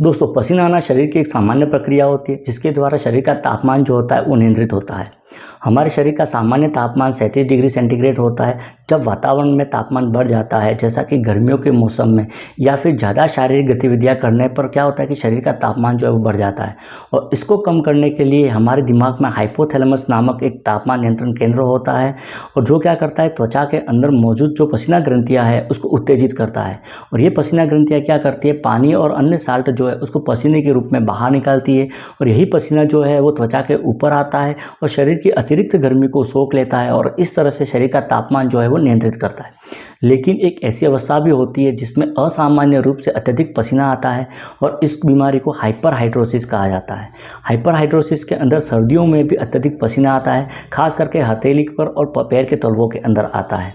दोस्तों, पसीना आना शरीर की एक सामान्य प्रक्रिया होती है जिसके द्वारा शरीर का तापमान जो होता है वो नियंत्रित होता है। हमारे शरीर का सामान्य तापमान 37 डिग्री सेंटीग्रेड होता है। जब वातावरण में तापमान बढ़ जाता है, जैसा कि गर्मियों के मौसम में या फिर ज़्यादा शारीरिक गतिविधियां करने पर क्या होता है कि शरीर का तापमान जो है वो बढ़ जाता है। और इसको कम करने के लिए हमारे दिमाग में हाइपोथैलेमस नामक एक तापमान नियंत्रण केंद्र होता है, और जो क्या करता है, त्वचा के अंदर मौजूद जो पसीना ग्रंथियाँ है उसको उत्तेजित करता है। और ये पसीना ग्रंथियाँ क्या करती है, पानी और अन्य साल्ट जो है उसको पसीने के रूप में बाहर निकालती है। और यही पसीना जो है वो त्वचा के ऊपर आता है और शरीर की अतिरिक्त गर्मी को सोख लेता है, और इस तरह से शरीर का तापमान जो है वो नियंत्रित करता है। लेकिन एक ऐसी अवस्था भी होती है जिसमें असामान्य रूप से अत्यधिक पसीना आता है, और इस बीमारी को हाइपरहाइड्रोसिस कहा जाता है। हाइपरहाइड्रोसिस के अंदर सर्दियों में भी अत्यधिक पसीना आता है, खास करके हथेली पर और पैर के तलवों के अंदर आता है।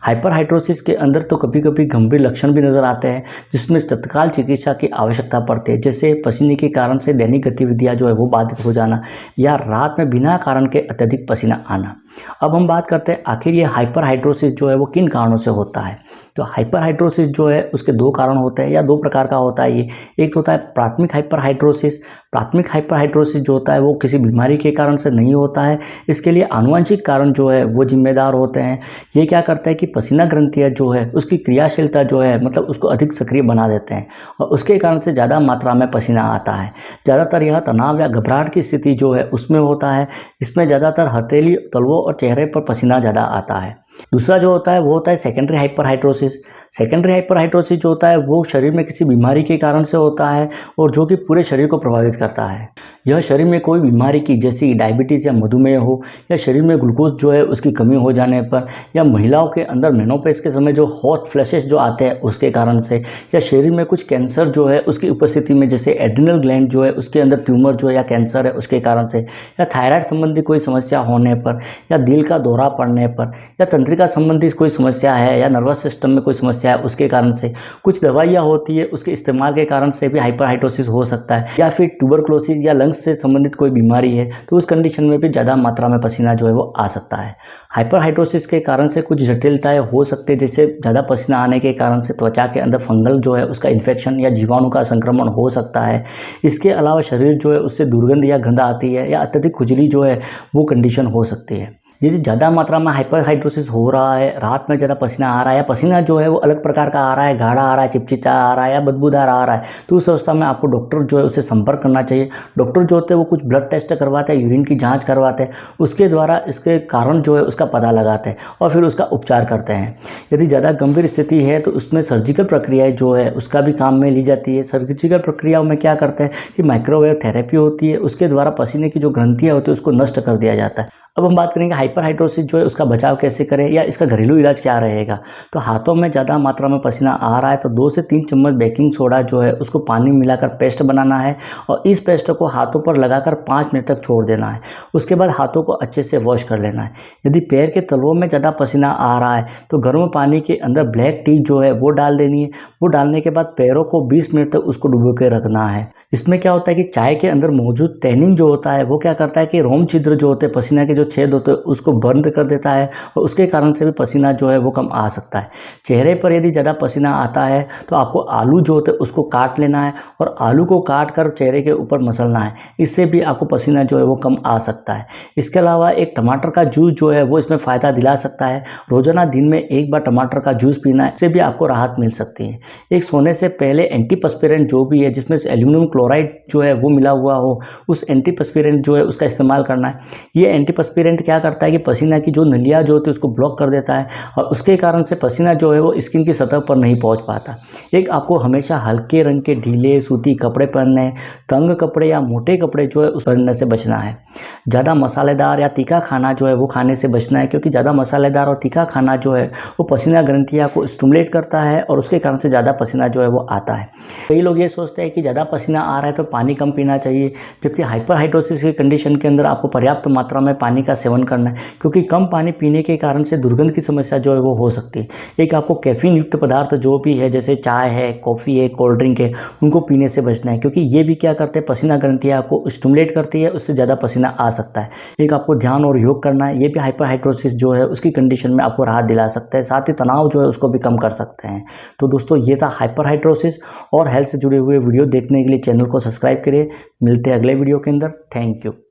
हाइपरहाइड्रोसिस के अंदर तो कभी कभी गंभीर लक्षण भी नज़र आते हैं जिसमें तत्काल चिकित्सा की आवश्यकता पड़ती है, जैसे पसीने के कारण से दैनिक गतिविधियां जो है वो बाधित हो जाना या रात में बिना कारण के अत्यधिक पसीना आना। अब हम बात करते हैं आखिर ये हाइपरहाइड्रोसिस जो है वो किन कारणों से होता है। तो हाइपरहाइड्रोसिस जो है उसके दो कारण होते हैं या दो प्रकार का होता है ये। एक होता है प्राथमिक हाइपरहाइड्रोसिस। प्राथमिक हाइपरहाइड्रोसिस जो होता है वो किसी बीमारी के कारण से नहीं होता है, इसके लिए आनुवंशिक कारण जो है वो जिम्मेदार होते हैं। ये क्या करता है कि पसीना ग्रंथियाँ जो है उसकी क्रियाशीलता जो है मतलब उसको अधिक सक्रिय बना देते हैं, और उसके कारण से ज़्यादा मात्रा में पसीना आता है। ज़्यादातर यह तनाव या घबराहट की स्थिति जो है उसमें होता है। इसमें ज़्यादातर हथेली, तलवों और चेहरे पर पसीना ज़्यादा आता है। दूसरा जो होता है वो होता है सेकेंडरी हाइपरहाइड्रोसिस। सेकेंडरी हाइपरहाइड्रोसिस जो होता है वो शरीर में किसी बीमारी के कारण से होता है, और जो कि पूरे शरीर को प्रभावित करता है। यह शरीर में कोई बीमारी की, जैसे डायबिटीज़ या मधुमेह हो, या शरीर में ग्लूकोज जो है उसकी कमी हो जाने पर, या महिलाओं के अंदर मेनोपॉज के समय जो हॉट फ्लैशेस जो आते हैं उसके कारण से, या शरीर में कुछ कैंसर जो है उसकी उपस्थिति में, जैसे एड्रिनल ग्लैंड जो है उसके अंदर ट्यूमर जो है या कैंसर है उसके कारण से, या थायराइड संबंधी कोई समस्या होने पर, या दिल का दौरा पड़ने पर, या तंत्रिका संबंधी कोई समस्या है, या नर्वस सिस्टम में कोई समस्या है उसके कारण से, कुछ दवाइयाँ होती है उसके इस्तेमाल के कारण से भी हाइपरहाइड्रोसिस हो सकता है, या फिर ट्यूबरक्लोसिस या लंग्स से संबंधित कोई बीमारी है तो उस कंडीशन में भी ज़्यादा मात्रा में पसीना जो है वो आ सकता है। हाइपरहाइड्रोसिस के कारण से कुछ जटिलताएं हो सकती है, जैसे ज़्यादा पसीना आने के कारण से त्वचा के अंदर फंगल जो है उसका इन्फेक्शन या जीवाणु का संक्रमण हो सकता है। इसके अलावा शरीर जो है उससे दुर्गंध या गंध आती है, या अत्यधिक खुजली जो है वो कंडीशन हो सकती है। यदि ज़्यादा मात्रा में हाइपरहाइड्रोसिस हो रहा है, रात में ज़्यादा पसीना आ रहा है, या पसीना जो है वो अलग प्रकार का आ रहा है, गाढ़ा आ रहा है, चिपचिपा आ रहा है, या बदबूदार आ रहा है, तो उस अवस्था में आपको डॉक्टर जो है उससे संपर्क करना चाहिए। डॉक्टर जो होते हैं वो कुछ ब्लड टेस्ट करवाते हैं, यूरिन की जांच करवाते हैं, उसके द्वारा इसके कारण जो है उसका पता लगाते हैं और फिर उसका उपचार करते हैं। यदि ज़्यादा गंभीर स्थिति है तो उसमें सर्जिकल प्रक्रियाएँ जो है उसका भी काम में ली जाती है। सर्जिकल प्रक्रियाओं में क्या करते हैं कि माइक्रोवेव थेरेपी होती है, उसके द्वारा पसीने की जो ग्रंथियाँ होती है उसको नष्ट कर दिया जाता है। अब हम बात करेंगे हाइपरहाइड्रोसिस जो है उसका बचाव कैसे करें या इसका घरेलू इलाज क्या रहेगा। तो हाथों में ज़्यादा मात्रा में पसीना आ रहा है तो 2 से 3 चम्मच बेकिंग सोडा जो है उसको पानी मिलाकर पेस्ट बनाना है, और इस पेस्ट को हाथों पर लगाकर 5 मिनट तक छोड़ देना है। उसके बाद हाथों को अच्छे से वॉश कर लेना है। यदि पैर के तलवों में ज़्यादा पसीना आ रहा है तो गर्म पानी के अंदर ब्लैक टी जो है वो डाल देनी है। वो डालने के बाद पैरों को 20 मिनट तक उसको डुबो के रखना है। इसमें क्या होता है कि चाय के अंदर मौजूद टैनिन जो होता है वो क्या करता है कि रोम छिद्र जो होते हैं, पसीना के जो छेद होते हैं उसको बंद कर देता है, और उसके कारण से भी पसीना जो है वो कम आ सकता है। चेहरे पर यदि ज़्यादा पसीना आता है तो आपको आलू जो होते हैं उसको काट लेना है, और आलू को काट कर चेहरे के ऊपर मसलना है। इससे भी आपको पसीना जो है वो कम आ सकता है। इसके अलावा एक टमाटर का जूस जो है वो इसमें फ़ायदा दिला सकता है। रोज़ाना दिन में 1 बार टमाटर का जूस पीना है, इससे भी आपको राहत मिल सकती है। एक सोने से पहले एंटीपर्स्पिरेंट जो भी है, जिसमें एल्यूमिनियम क्लोराइड जो है वो मिला हुआ हो, उस एंटीपर्स्पिरेंट जो है उसका इस्तेमाल करना है। ये एंटीपर्स्पिरेंट क्या करता है कि पसीना की जो नलियाँ जो होती है उसको ब्लॉक कर देता है, और उसके कारण से पसीना जो है वो स्किन की सतह पर नहीं पहुंच पाता। एक आपको हमेशा हल्के रंग के ढीले सूती कपड़े पहनने हैं। तंग कपड़े या मोटे कपड़े जो है उस पहनने से बचना है। ज़्यादा मसालेदार या तीखा खाना जो है वो खाने से बचना है, क्योंकि ज़्यादा मसालेदार और तीखा खाना जो है वो पसीना ग्रंथियाँ को स्टिमुलेट करता है, और उसके कारण से ज़्यादा पसीना जो है वो आता है। कई लोग ये सोचते हैं कि ज़्यादा पसीना आ रहा है तो पानी कम पीना चाहिए, जबकि हाइपरहाइड्रोसिस की कंडीशन के अंदर आपको पर्याप्त मात्रा में पानी का सेवन करना है, क्योंकि कम पानी पीने के कारण से दुर्गंध की समस्या जो है वो हो सकती है। एक आपको कैफीन युक्त पदार्थ जो भी है, जैसे चाय है, कॉफ़ी है, कोल्ड ड्रिंक है, उनको पीने से बचना है, क्योंकि ये भी क्या करते हैं, पसीना ग्रंथियाँ को स्टिमुलेट करती है, उससे ज़्यादा पसीना आ सकता है। एक आपको ध्यान और योग करना है, ये भी हाइपरहाइड्रोसिस जो है उसकी कंडीशन में आपको राहत दिला सकता है, साथ ही तनाव जो है उसको भी कम कर सकते हैं। तो दोस्तों ये था हाइपरहाइड्रोसिस, और हेल्थ से जुड़े हुए वीडियो देखने के लिए चैनल को सब्सक्राइब करिए। मिलते हैं अगले वीडियो के अंदर। Thank you.